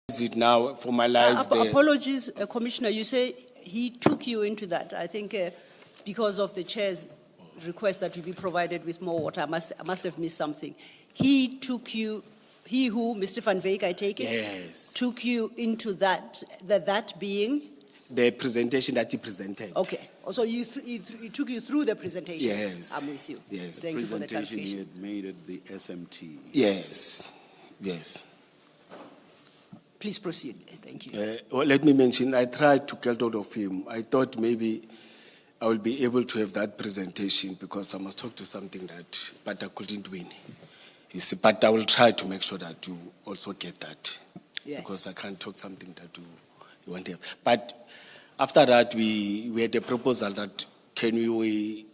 it now, formalize the... Apologies, Commissioner, you say he took you into that. I think because of the chair's request that you be provided with more water, I must have missed something. He took you, he who, Mr. Van Wyk, I take it? Yes. Took you into that being? The presentation that he presented. Okay. So he took you through the presentation? Yes. I'm with you. Yes. Thank you for the Presentation he clarification. had made at the SMT. Yes. Yes. Please proceed. Thank you. Well, let me mention, I tried to get hold of him. I thought maybe I will be able to have that presentation because I must talk to something but I couldn't win. You see, but I will try to make sure that you also get that. Yes. Because I can't talk something that you want to have. But after that, we had a proposal that can we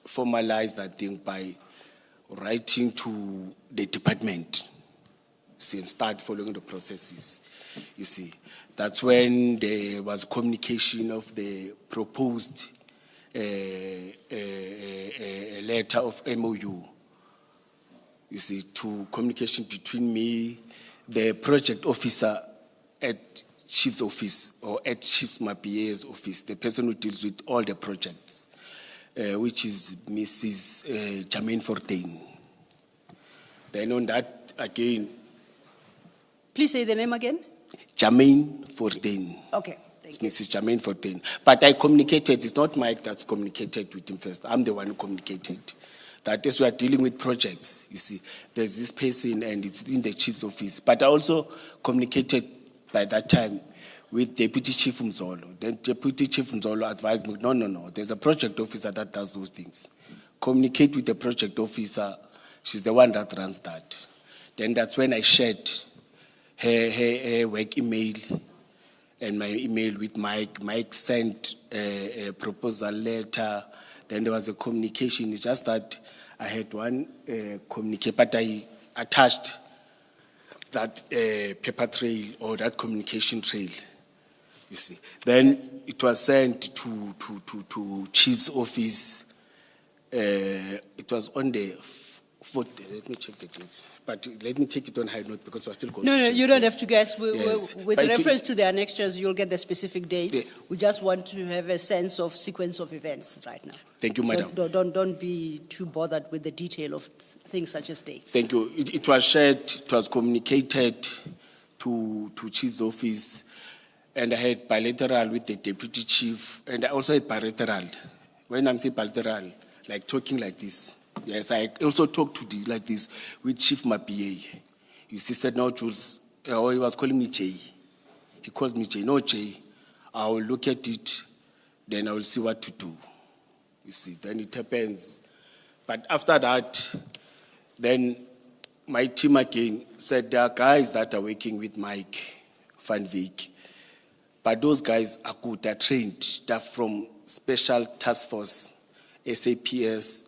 formalize that thing by writing to the department, see, and start following the processes. You see, that's when there was communication of the proposed letter of MOU. You see, to communication between me, the project officer at Chief's office or at Chief's Mapia's office, the person who deals with all the projects, which is Mrs. Jermaine Fortain. Then on that, again... Please say the name again. Jermaine Fortain. Okay, thank you. Mrs. Jermaine Fortain. But I communicated, it's not Mike that's communicated with him first. I'm the one who communicated. That is, we are dealing with projects. You see, there's this person and it's in the chief's office. But I also communicated by that time with Deputy Chief Mzolo. Then Deputy Chief Mzolo advised me, no, there's a project officer that does those things. Communicate with the project officer. She's the one that runs that. Then that's when I shared her work email and my email with Mike. Mike sent a proposal letter. Then there was a communication. It's just that I had one communique, but I attached that paper trail or that communication trail. You see. Then it was sent to Chief's office. It was on the 4th. Let me check the dates. But let me take it on high note because we're still going. No, you don't have to guess. Yes. With But reference to the annexures, you'll get the specific dates. Yeah. We just want to have a sense of sequence of events right now. Thank you, madam. So don't be too bothered with the detail of things such as dates. Thank you. It was shared, it was communicated to Chief's office, and I had bilateral with the Deputy Chief, and I also had bilateral. When I'm saying bilateral, like talking like this. Yes, I also talked like this with Chief Mapia. You see, said, no, Jules, he was calling me Jay. He called me Jay. No, Jay, I will look at it, then I will see what to do. You see, then it happens. But after that, then my team again said there are guys that are working with Mike Van Wyk. But those guys are good, they're trained. They're from Special Task Force, SAPS,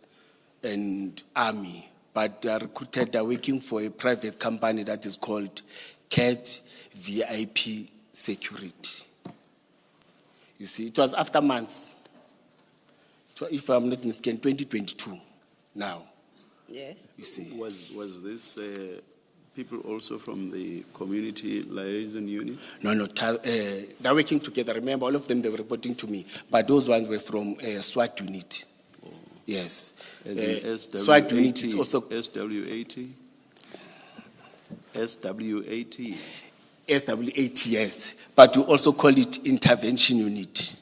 and Army. But they are recruited, they're working for a private company that is called CAT VIP Security. You see, it was after months. If I'm not mistaken, 2022 now. Yes. You see. Was this people also from the community liaison unit? No, they're working together. Remember, all of them, they were reporting to me. But those ones were from SWAT unit. Oh. Yes. SWAT unit is also... SW80? SW80? SW80, yes. But we also call it intervention unit.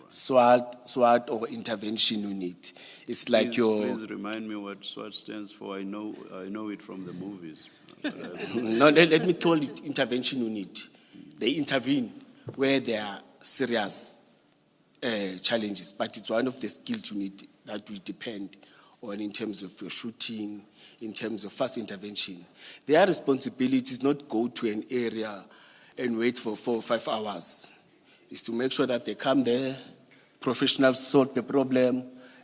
SWAT or intervention unit. It's like Please remind me what SWAT stands for. I know it from the movies. No, let me call it intervention unit. They intervene where there are serious challenges, but it's one of the skilled units that will depend on in terms of your shooting, in terms of fast intervention. Their responsibility is not go to an area and wait for 4 or 5 hours. It's to make sure that they come there, professionals solve the problem,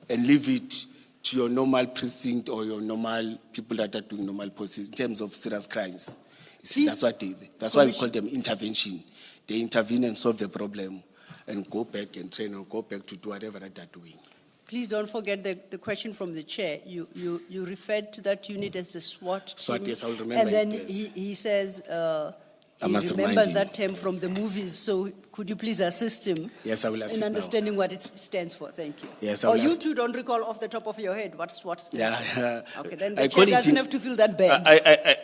and leave it to your normal precinct or your normal people that are doing normal processes in terms of serious crimes. You see, that's why we call them intervention. They intervene and solve the problem and go back and train or go back to do whatever that they're doing. Please don't forget the question from the chair. You referred to that unit as the SWAT team. SWAT, yes, I will remember. And then it, yes. he says I He must remind remembers him. that term from the movies, so could you please assist him? Yes, I will assist in now. understanding what it stands for. Thank you. Yes, I Or will you ask- two don't recall off the top of your head what stands Yeah. for? Okay, then I the call chair it doesn't in- have to feel that bad.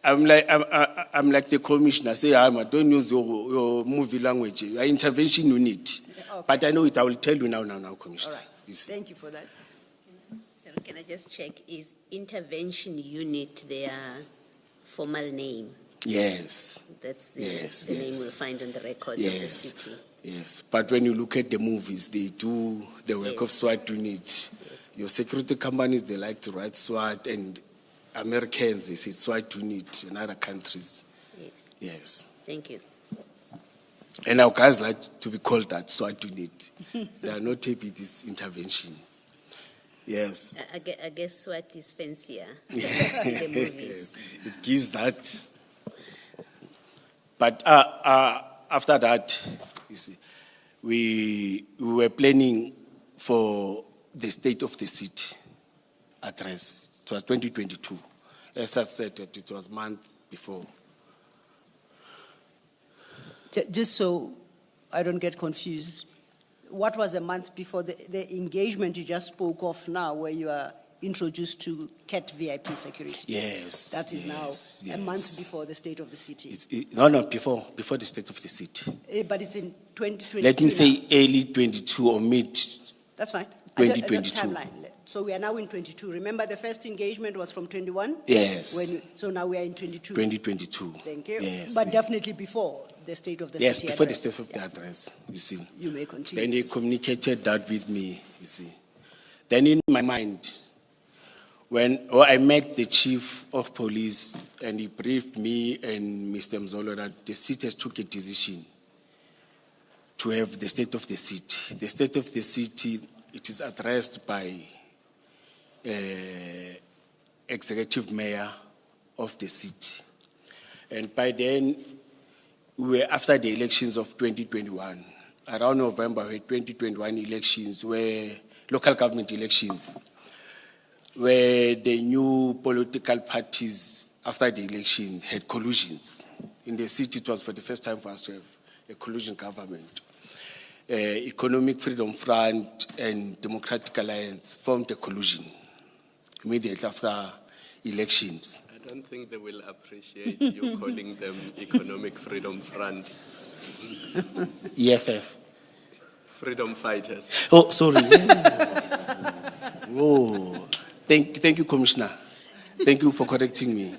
I'm like the commissioner. Say, don't use your movie language. Your intervention unit. Okay. But I know it. I will tell you now, commissioner. All right. You see. Thank you for that. So can I just check, is intervention unit their formal name? Yes. That's the Yes, name yes. we'll find on the records of the Yes. city. Yes. But when you look at the movies, they do the work of Yes. SWAT unit. Your security companies, they like to write SWAT, and Americans, they say SWAT unit in other countries. Yes, Yes. thank you. And our guys like to be called that SWAT unit. They are not happy with this intervention. Yes. I guess SWAT is fancier in the movies. It gives that. But after that, you see, we were planning for the state of the city address. It was 2022. As I've said, it was month before. Just so I don't get confused, what was a month before the engagement you just spoke of now, where you are introduced to CAT VIP security? Yes. That is yes, now a month before the state of the city. No, before the state of the city. But it's in 2022. Let me now. say early 22 or mid. That's fine. 2022. Timeline. So we are now in 22. Remember, the first engagement was from 21? Yes. So now we are in 22. 2022. Thank you. Yes. But definitely before the state of the Yes, city. before the address. state of the address, you see. You may continue. Then they communicated that with me, you see. Then in my mind, when I met the chief of police and he briefed me and Mr. Mzolo that the city has took a decision to have the state of the city. The state of the city, it is addressed by executive mayor of the city. And by then, we were after the elections of 2021. Around November, we had 2021 elections, where local government elections, where the new political parties after the election had collusions. In the city, it was for the first time for us to have a collusion government. Economic Freedom Front and Democratic Alliance formed a collusion immediately after elections. I don't think they will appreciate you calling them Economic Freedom Front, EFF. freedom fighters. Oh, sorry. Oh, thank you, Commissioner. Thank you for correcting me.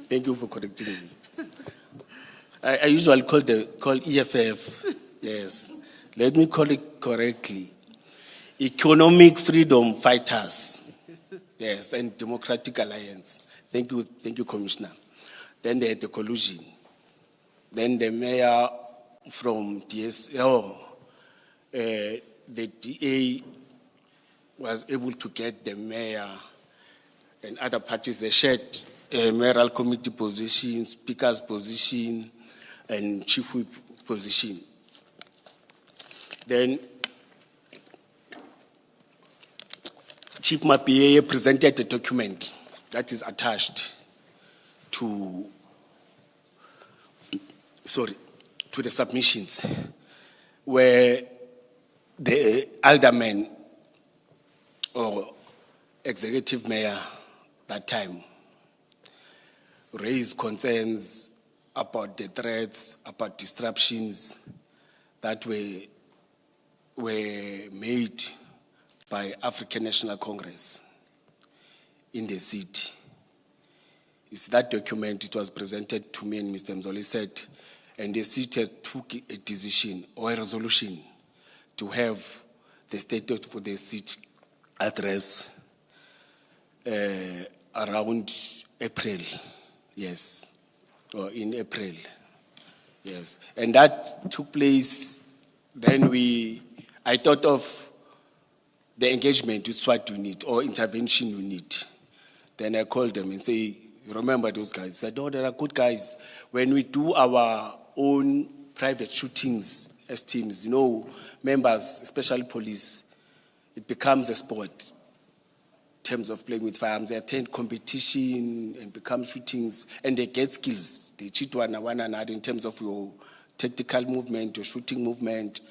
Thank you for correcting me. I usually call EFF. Yes. Let me call it correctly. Economic Freedom Fighters. Yes, and Democratic Alliance. Thank you, Commissioner. Then they had the collusion. Then the mayor from DSL, the DA was able to get the mayor and other parties. They shared mayoral committee position, speaker's position, and chief whip position. Then Chief Mapie presented a document that is attached to the submissions, where the alderman or executive mayor that time raised concerns about the threats, about disruptions that were made by African National Congress in the city. You see, that document, it was presented to me and Mr. Mzoli said, and the city has took a decision or a resolution to have the status for the city address around April, yes, or in April, yes. And that took place, then I thought of the engagement with SWAT unit or intervention unit. Then I called them and say, you remember those guys? I said, oh, they are good guys. When we do our own private shootings as teams, members, especially police, it becomes a sport. terms of playing with firearms. They attend competition and become shootings, and they get skills. They cheat one another in terms of your tactical movement, your shooting movement,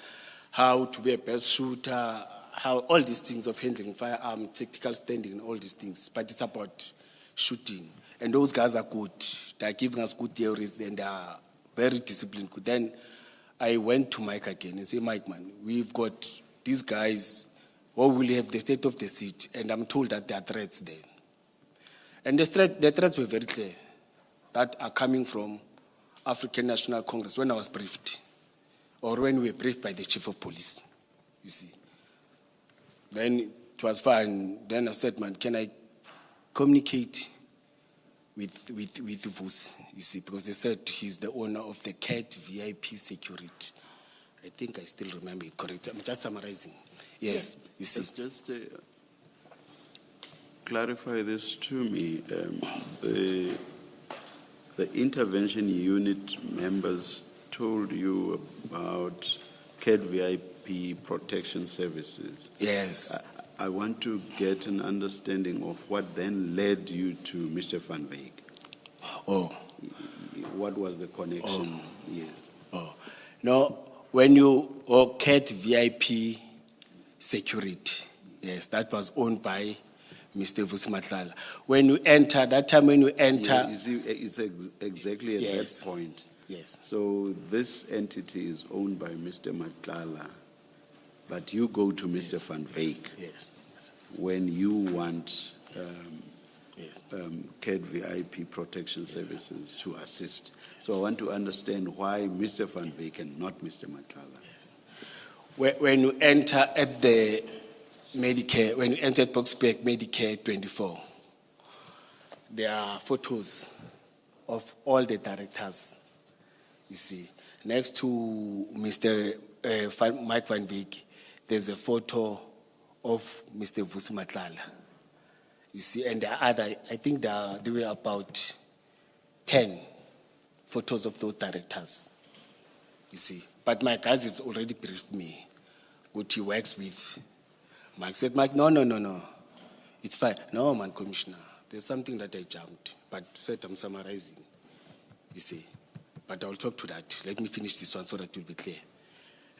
how to be a best shooter, how all these things of handling firearm, tactical standing, and all these things. But it's about shooting. And those guys are good. They are giving us good theories, and they are very disciplined. Then I went to Mike again and said, Mike, man, we've got these guys, what will have the state of the city? And I'm told that there are threats there. And the threats were very clear, that are coming from African National Congress when I was briefed, or when we were briefed by the chief of police, you see. Then it was fine. Then I said, man, can I communicate with Vus, you see, because they said he's the owner of the CAT VIP Security. I think I still remember it correct. I'm just summarizing. Yes, you see. Just clarify this to me. The intervention unit members told you about CAT VIP protection services. Yes. I want to get an understanding of what then led you to Mr. Van Wyk. Oh. What was the connection? Yes. Oh. No, when you, CAT VIP Security, yes, that was owned by Mr. Julius Mkhwanazi. When you enter, that time when you enter. Yeah, you see, it's exactly at Yes. that point. Yes. So this entity is owned by Mr. Madlanga, but you go to Mr. Van Wyk Yes. when you want Yes. CAT VIP protection services to assist. So I want to understand why Mr. Van Wyk and not Mr. Madlanga. Yes. When you enter at the Medicare, when you enter at Boxback Medicare 24, there are photos of all the directors, you see. Next to Mr. Mike Van Wyk, there's a photo of Mr. Julius Mkhwanazi. You see, and there are other, I think there were about 10 photos of those directors, you see. But my guys have already briefed me what he works with. Mike said, Mike, no, it's fine. No, man, Commissioner, there's something that I jumped, but said I'm summarizing, you see. But I'll talk to that. Let me finish this one so that it will be clear.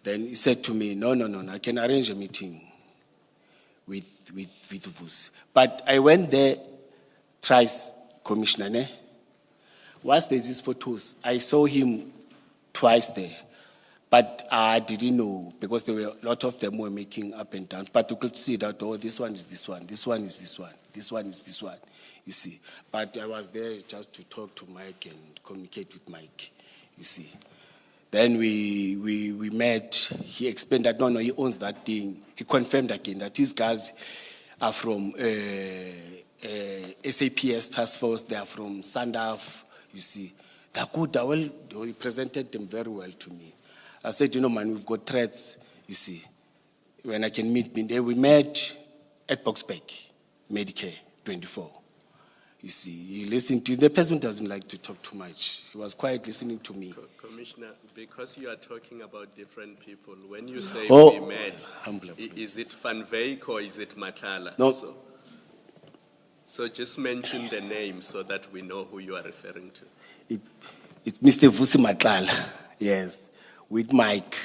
Then he said to me, no, I can arrange a meeting with Vus. But I went there thrice, Commissioner, ne? Once there's these photos, I saw him twice there. But I didn't know, because there were a lot of them were making up and down. But you could see that, oh, this one is this one, this one is this one, this one is this one, you see. But I was there just to talk to Mike and communicate with Mike, you see. Then we met. He explained that, no, he owns that thing. He confirmed again that these guys are from SAPS Task Force. They are from Sandaf, you see. They're good. He presented them very well to me. I said, man, we've got threats, you see. When I can meet, we met at Boxback, Medicare 24. You see, he listened to, the person doesn't like to talk too much. He was quiet listening to me. Commissioner, because you are talking about different people, when you say Oh, we met, is it Van Wyk or is it Matala? No. So just mention the name so that we know who you are referring to. It's Mr. Julius Mkhwanazi, yes, with Mike,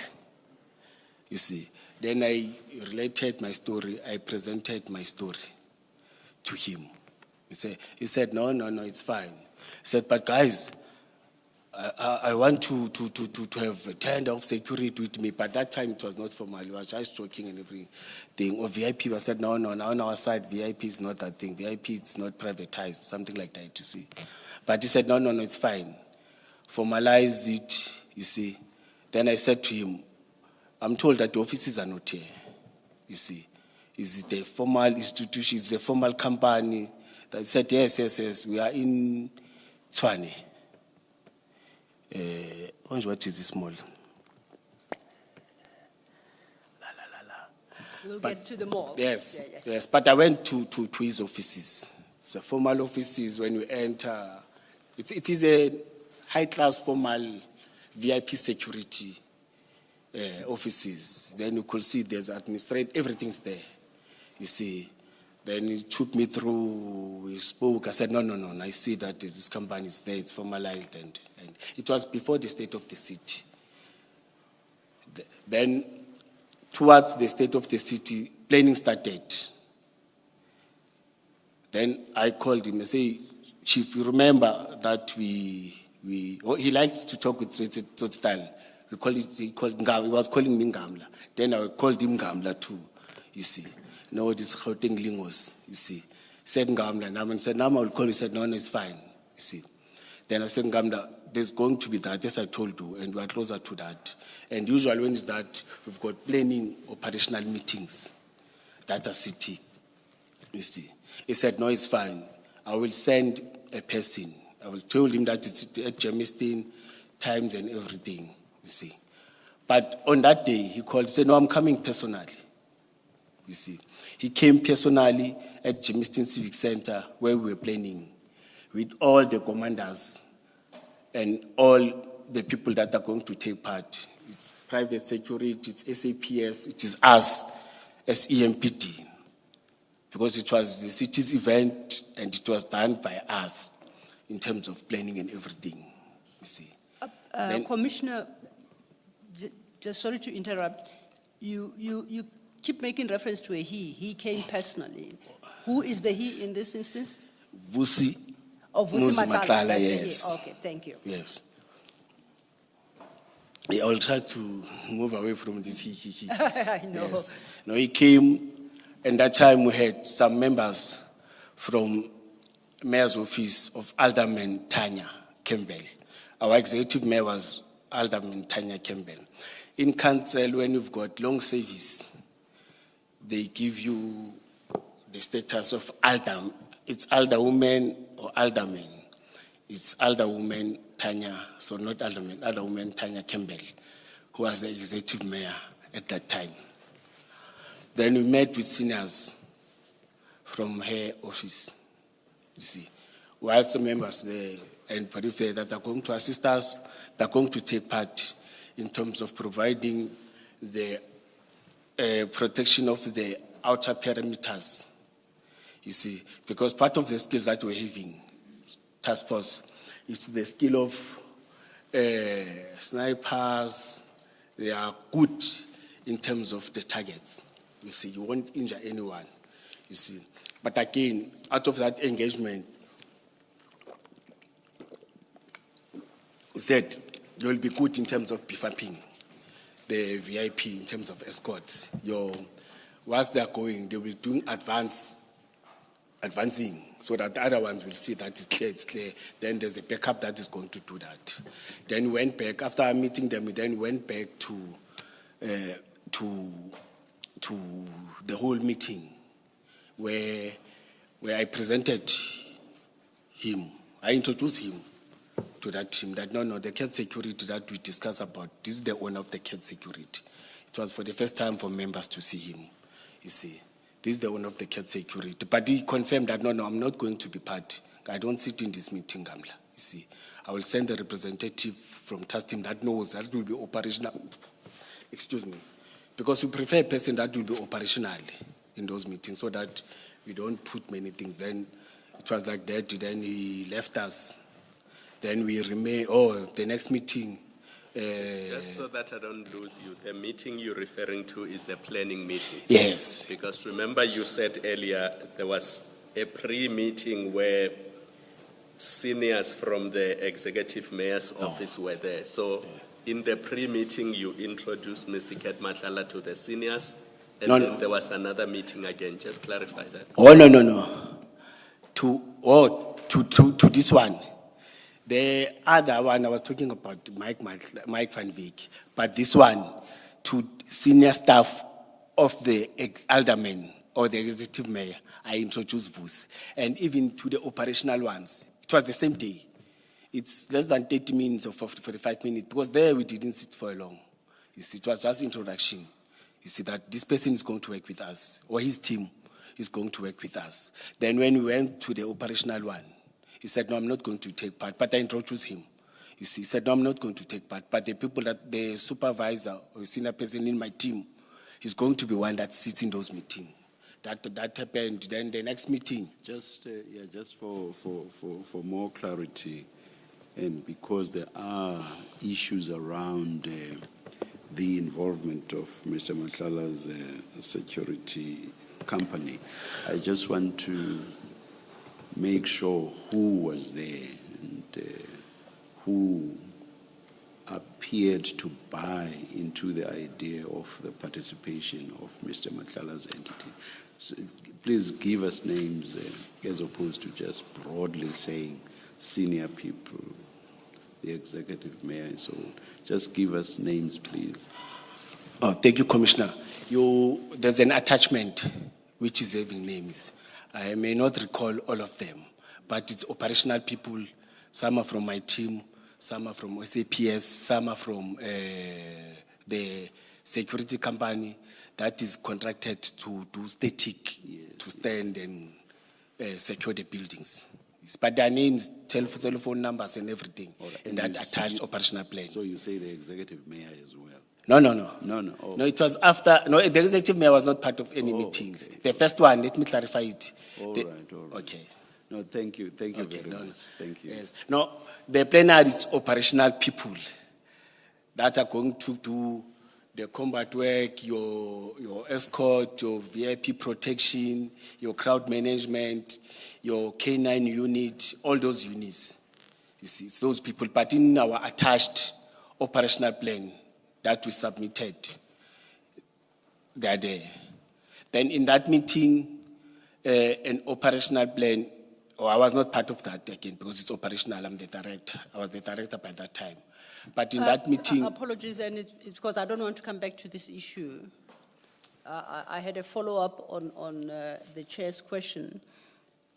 you see. Then I related my story, I presented my story to him. He said, no, it's fine. He said, but guys, I want to have a tender of security with me. But that time it was not formal. He was just joking and everything. Or VIP, I said, no, on our side, VIP is not that thing. VIP is not privatized, something like that, you see. But he said, no, it's fine. Formalize it, you see. Then I said to him, I'm told that the offices are not here, you see. Is it a formal institution? Is it a formal company? They said, yes, we are in Tshwane. What is this mall? We'll get to the mall. Yes, Yeah, yes. But I went to his offices. It's a formal offices. When you enter, it is a high-class formal VIP security offices. Then you could see there's administrative, everything's there. You see. Then he took me through, we spoke. I said, no, I see that this company is there, it's formalized. And it was before the state of the city. Then, towards the state of the city, planning started. Then I called him and say, Chief, you remember that he likes to talk with style. He was calling me Ngamla. Then I called him Ngamla too, you see. No, this Gauteng Lingos, you see. Said Ngamla, and I said, now I will call. He said, no, it's fine, you see. Then I said, Ngamla, there's going to be that, as I told you, and we are closer to that. And usually when it's that, we've got planning operational meetings that are city, you see. He said, no, it's fine. I will send a person. I will tell him that it's at Germiston, times and everything, you see. But on that day, he called, he said, no, I'm coming personally, you see. He came personally at Germiston Civic Center where we were planning with all the commanders and all the people that are going to take part. It's private security, it's SAPS, it is us as EMPD. Because it was the city's event and it was done by us in terms of planning and everything, you see. Commissioner, just sorry to interrupt. You keep making reference to a he. He came personally. Who is the he in this instance? Vusi. Oh, Vusi Matlala, Matlala, that's the he. yes. Okay, thank you. Yes. I will try to move away from this he. I know. Yes. No, he came, and that time we had some members from Mayor's Office of Alderman Tanya Campbell. Our executive mayor was Alderman Tanya Campbell. In council, when you've got long service, they give you the status of alderman. It's alderwoman or alderman. It's alderwoman Tanya, so not alderman, alderwoman Tanya Campbell, who was the executive mayor at that time. Then we met with seniors from her office, you see. We had some members there and periphery that are going to assist us, that are going to take part in terms of providing the protection of the outer perimeters, you see, because part of the skills that we're having, task force, is the skill of snipers. They are good in terms of the targets, you see. You won't injure anyone, you see. But again, out of that engagement, we said they will be good in terms of beefing the VIP in terms of escorts. Whilst they are going, they will be doing advancing, so that the other ones will see that it's clear. Then there's a backup that is going to do that. Then we went back, after meeting them, we then went back to the whole meeting where I presented him. I introduced him to that team that no, the cat security that we discussed about, this is the owner of the cat security. It was for the first time for members to see him, you see. This is the owner of the cat security. But he confirmed that no, I'm not going to be part. I don't sit in this meeting, Gamla, you see. I will send a representative from task team that knows that will be operational. Excuse me. Because we prefer a person that will be operational in those meetings so that we don't put many things. Then it was like that, then he left us. Then we remain, the next meeting. Just so that I don't lose you, the meeting you're referring to is the planning meeting. Yes. Because remember you said earlier there was a pre-meeting where seniors from the executive mayor's office were there. So in the pre-meeting you introduced Mr. Ket Matlala to the seniors, and then there was another meeting again. Just clarify that. Oh, no. To this one. The other one, I was talking about Mike Van Veek, but this one, to senior staff of the alderman or the executive mayor, I introduced Vus. And even to the operational ones, it was the same day. It's less than 30 minutes or 45 minutes, because there we didn't sit for long. You see, it was just introduction. You see that this person is going to work with us, or his team is going to work with us. Then when we went to the operational one, he said, no, I'm not going to take part. But I introduced him. You see, he said, no, I'm not going to take part. But the supervisor or senior person in my team is going to be one that sits in those meetings. That happened. Then the next meeting, Just for more clarity, and because there are issues around the involvement of Mr. Matlala's security company, I just want to make sure who was there and who appeared to buy into the idea of the participation of Mr. Matlala's entity. So please give us names as opposed to just broadly saying senior people, the executive mayor and so on. Just give us names, please. oh, thank you, Commissioner. There's an attachment which is having names. I may not recall all of them, but it's operational people. Some are from my team, some are from SAPS, some are from the security company that is contracted to do static, to stand and secure the buildings. But their names, telephone numbers and everything, in that attached operational plan. So you say the executive mayor as well? No. No. Oh. No, it was after. No, the executive mayor was not part of any meetings. okay. The first one, let me clarify it. All right. Okay. No, thank you very No. much. Thank you. Yes. No, the plenary is operational people that are going to do the combat work, your escort, your VIP protection, your crowd management, your K9 unit, all those units. You see, it's those people. But in our attached operational plan that we submitted, they are there. Then in that meeting, an operational plan, I was not part of that again because it's operational. I'm the director. I was the director by that time. But in that meeting, Apologies, and it's because I don't want to come back to this issue. I had a follow-up on the chair's question.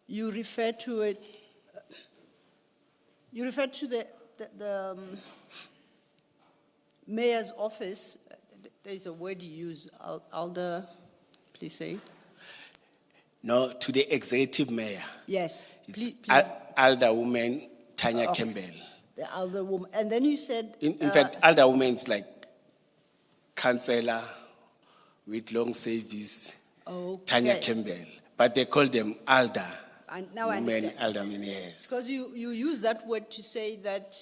You referred to it. You referred to the mayor's office. There's a word you use, Alder. Please say. no, to the executive mayor. Yes. It's Please. Alder woman Tanya Okay. Campbell. The Alder woman, and then you said. In fact, Alder woman is like councillor with long service, Tanya Okay. Campbell. But they call them Alder. Now I women, understand. aldermen, yes. Because you use that word to say that,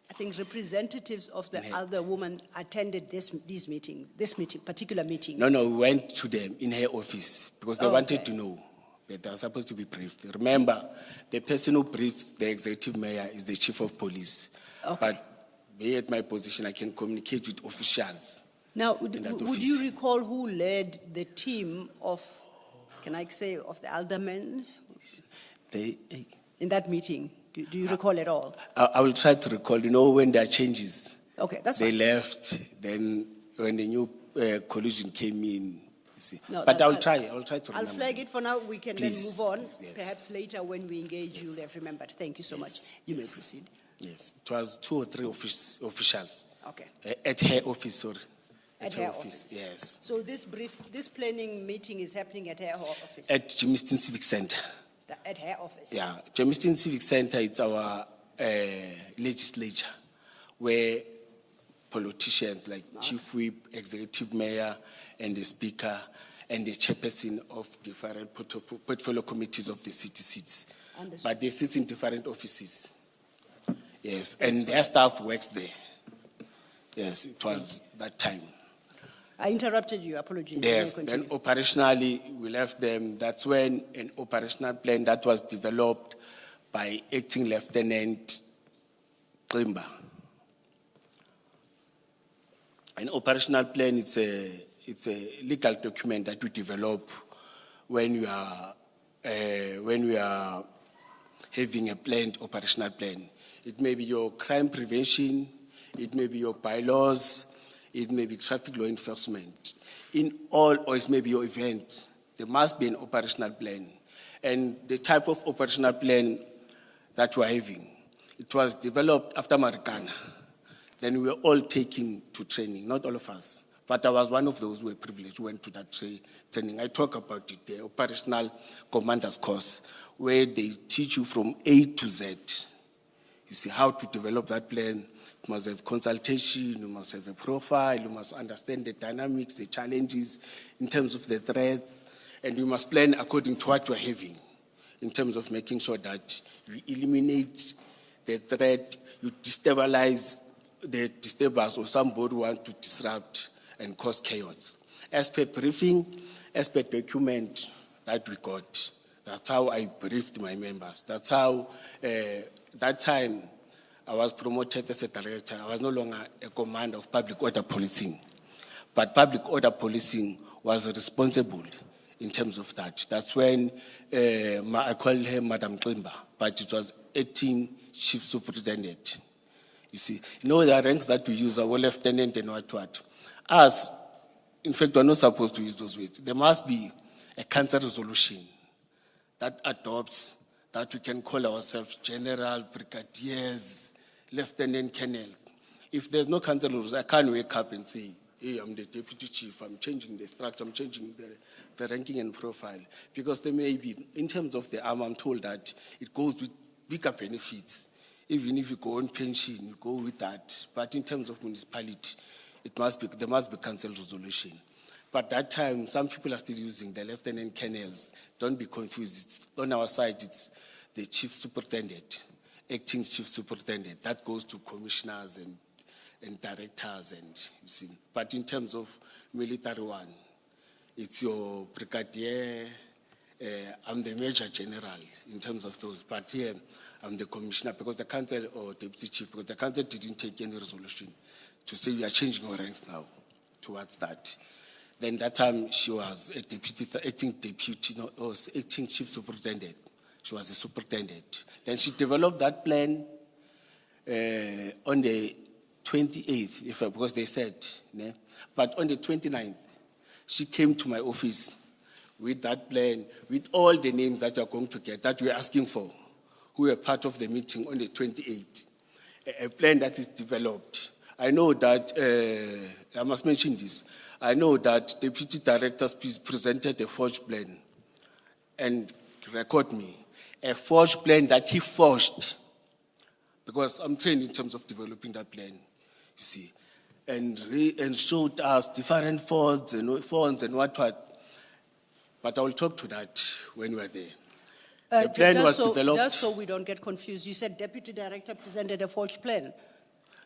I think representatives of the Alder woman attended this particular meeting. No, we went to them in her office because they wanted to know. But they are supposed to be briefed. Remember, the person who briefs the executive mayor is the chief of police. Okay. But me at my position, I can communicate with officials. Now, in that would office. you recall who led the team of, can I say, of the aldermen in that meeting? Do you recall at all? I will try to recall. You know, when there are changes, Okay, that's they fine. left. Then when the new collision came in, you see. No, But that- I will try to I'll remember. flag it for now. We can Please. then move on. Yes. Perhaps later when we engage, you'll have remembered. Thank you so much. You may proceed. Yes, it was 2 or 3 officials. Okay. At her office, sorry. At her office. Yes. So this planning meeting is happening at her office? At Jimiston Civic Center. At her office? Yeah, Jimiston Civic Center, it's our legislature where politicians like Chief Whip, Executive Mayor, and the Speaker, and the chairperson of different portfolio committees of the city sits. Understood. But they sit in different offices. Yes, and their staff works there. Yes, it was that time. I interrupted you. Apologies. You may Yes, then continue. operationally, we left them. That's when an operational plan that was developed by Acting Lieutenant Qimba. An operational plan, it's a legal document that we develop when we are having a planned operational plan. It may be your crime prevention, it may be your bylaws, it may be traffic law enforcement. In all, or it may be your event, there must be an operational plan. And the type of operational plan that we're having, it was developed after Marikana. Then we were all taken to training, not all of us. But I was one of those who were privileged, who went to that training. I talk about it, the operational commander's course, where they teach you from A to Z. You see how to develop that plan. You must have consultation, you must have a profile, you must understand the dynamics, the challenges in terms of the threats, And we must plan according to what we're having in terms of making sure that you eliminate the threat, you destabilize the disturbers or somebody who want to disrupt and cause chaos. As per briefing, as per document that we got, that's how I briefed my members. That's how, that time I was promoted as a director. I was no longer a commander of public order policing. But public order policing was responsible in terms of that. That's when I called her Madam Klimba, but it was acting chief superintendent. You see, you know the ranks that we use are lieutenant and what. Us, in fact, we're not supposed to use those words. There must be a council resolution that adopts that we can call ourselves general, brigadiers, lieutenant colonel. If there's no council rules, I can't wake up and say, hey, I'm the deputy chief, I'm changing the structure, I'm changing the ranking and profile. Because there may be, in terms of the arm, I'm told that it goes with bigger benefits. Even if you go on pension, you go with that. But in terms of municipality, there must be council resolution. But that time, some people are still using the lieutenant colonels. Don't be confused. On our side, it's the chief superintendent, acting chief superintendent. That goes to commissioners and directors, and you see. But in terms of military one, it's your brigadier. I'm the major general in terms of those. But here, I'm the commissioner because the council or deputy chief, because the council didn't take any resolution to say we are changing our ranks now towards that. Then that time she was a acting chief superintendent. She was a superintendent. Then she developed that plan on the 28th, because they said, né? But on the 29th, she came to my office with that plan, with all the names that you are going to get, that we are asking for, who were part of the meeting on the 28th. A plan that is developed. I know that, I must mention this, I know that Deputy Director presented a forged plan, and record me, a forged plan that he forged, because I'm trained in terms of developing that plan, you see, and showed us different fonts and what. But I will talk to that when we are there. The plan was developed. Just so we don't get confused, you said Deputy Director presented a forged plan.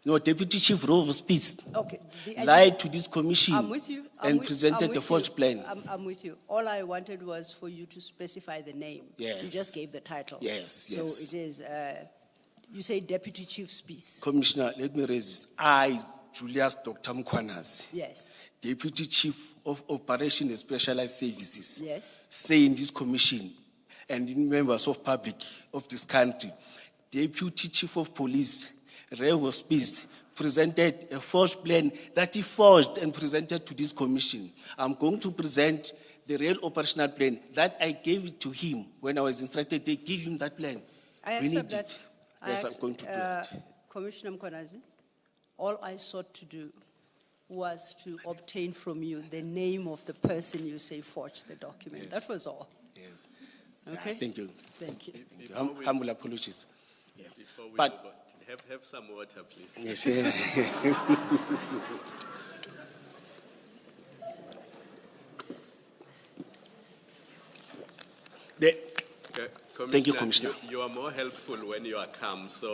No, Deputy Chief Rove Spitz Okay. lied to this commission I'm with you. and presented a forged plan. I'm with you. All I wanted was for you to specify the name. Yes. You just gave the title. Yes, So yes. it is, you say Deputy Chief Spitz. Commissioner, let me raise this. I, Julius Dr. Mkhwanazi, Yes. Deputy Chief of Operation and Specialized Services, Yes. say in this commission and in members of public of this country, Deputy Chief of Police, Ray Hospice, presented a forged plan that he forged and presented to this commission. I'm going to present the real operational plan that I gave it to him when I was instructed. They give him that plan. I We need accept that. it. Yes, I'm going to do it. Commissioner Mkhwanazi, all I sought to do was to obtain from you the name of the person you say forged the document. Yes. That was all. Yes. Okay? Thank you. Thank you. Humble apologies. Yes. Before we But- move on, have some water, please. Yes, yeah. Okay, Thank you, Commissioner. You are more helpful when you are calm, so